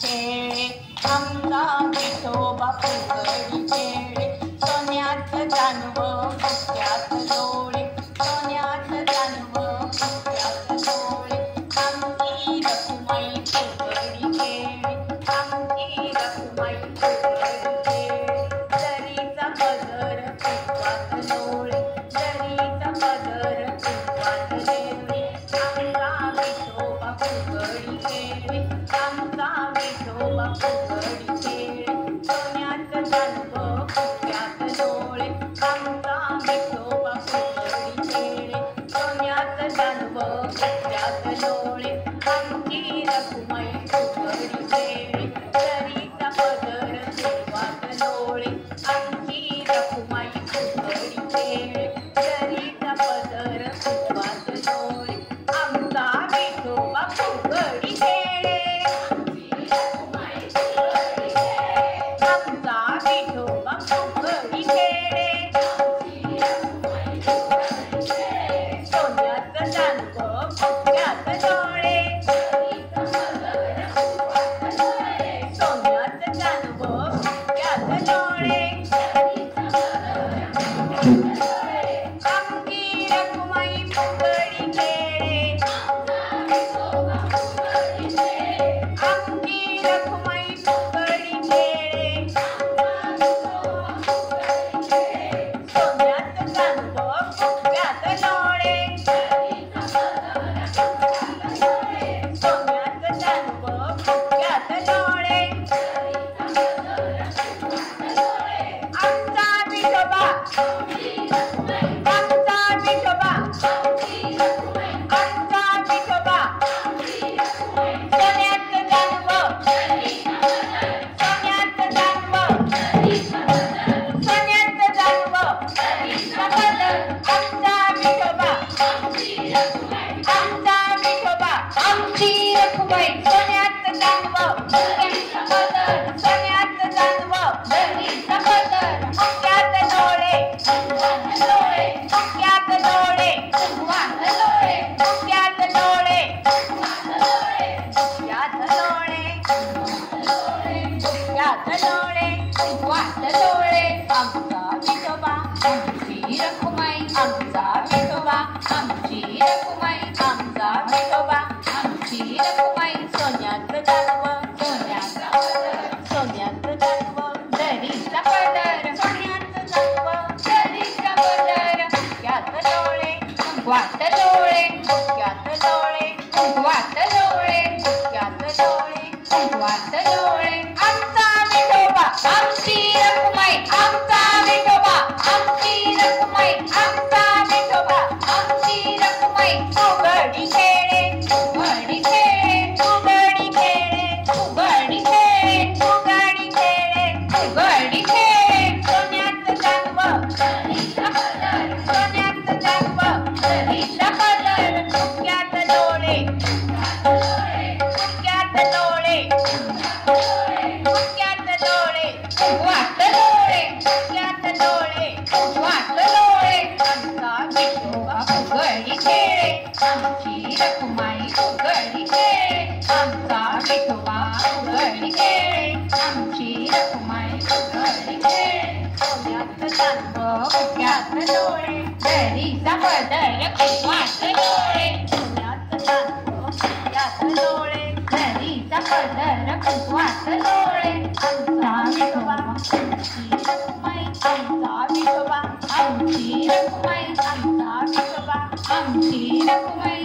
खेळे आमचा विठोबा फुगडी खेळे सोन्यात जानवं मुक्त्यात डोळे सोन्यात जानवं मुक्त्यात डोळे आमची रखुमाई फुगडी खेळे आमची रखुमाई फुगडी खेळे जरीचा पदर पिकवात डोळे जरीचा पदर पिकवात डोळे आमचा विठोबा फुगडी खेळे आमचा विठोबा फुगडी खेळे सोन्यात जानवं मुक्त्यात डोळे आमचा विठोबा फुगडी खेळे सोन्यात जानवं मुक्त्यात डोळे आमची रखुमाई फुगडी खेळे जरीचा पदर पिकवात डोळे आमची रखुमाई फुगडी खेळे जरीचा पदर पिकवात डोळे आमचा विठोबा फुगडी खेळे आमचा विठोबा फुगडी खेळे सोन्यात जानवं मुक्त्यात डोळे सोन्यात जानवं मुक्त्यात डोळे आमची रखुमाई फुगडी खेळे आमची रखुमाई फुगडी खेळे सोन्यात जानवं मुक्त्यात डोळे सोन्यात जानवं मुक्त्यात डोळे आमचा विठोबा आमचा विठोबा आमचा विठोबा सोन्यात जानवं सोन्यात जानवं सोन्यात जानवं आमचा विठोबा आमचा विठोबा आमची रखुमाई सोन्यात जानवं सोन्यात जानवं मुक्त्यात डोळे मुक्त्यात डोळे मुक्त्यात डोळे मुक्त्यात डोळे मुक्त्यात डोळे मुक्त्यात डोळे आमचा विठोबा आमची रखुमाई आमचा विठोबा आमची रखुमाई आमचा विठोबा आमची रखुमाई सोन्यात जानवं सोन्यात जानवं जरीचा पदर सोन्यात जानवं जरीचा पदर मुक्त्यात डोळे मुक्त्यात डोळे मुक्त्यात डोळे मुक्त्यात डोळे मुक्त्यात डोळे मुक्त्यात डोळे आमचा विठोबा आमची रखुमाई आमचा विठोबा आमची रखुमाई आमचा विठोबा आमची रखुमाई फुगडी खेळे फुगडी खेळे फुगडी खेळे फुगडी खेळे फुगडी खेळे फुगडी खेळे सोन्यात जानवं सोन्यात जानवं जरीचा पदर मुक्त्यात डोळे मुक्त्यात डोळे मुक्त्यात डोळे मुक्त्यात डोळे मुक्त्यात डोळे मुक्त्यात डोळे आमचा विठोबा फुगडी खेळे आमची रखुमाई फुगडी खेळे आमचा विठोबा फुगडी खेळे आमची रखुमाई फुगडी खेळे सोन्यात जानवं मुक्त्यात डोळे जरीचा पदर पिकवात डोळे सोन्यात जानवं मुक्त्यात डोळे जरीचा पदर पिकवात डोळे आमचा विठोबा आमची रखुमाई आमचा विठोबा आमची रखुमाई आमचा विठोबा आमची रखुमाई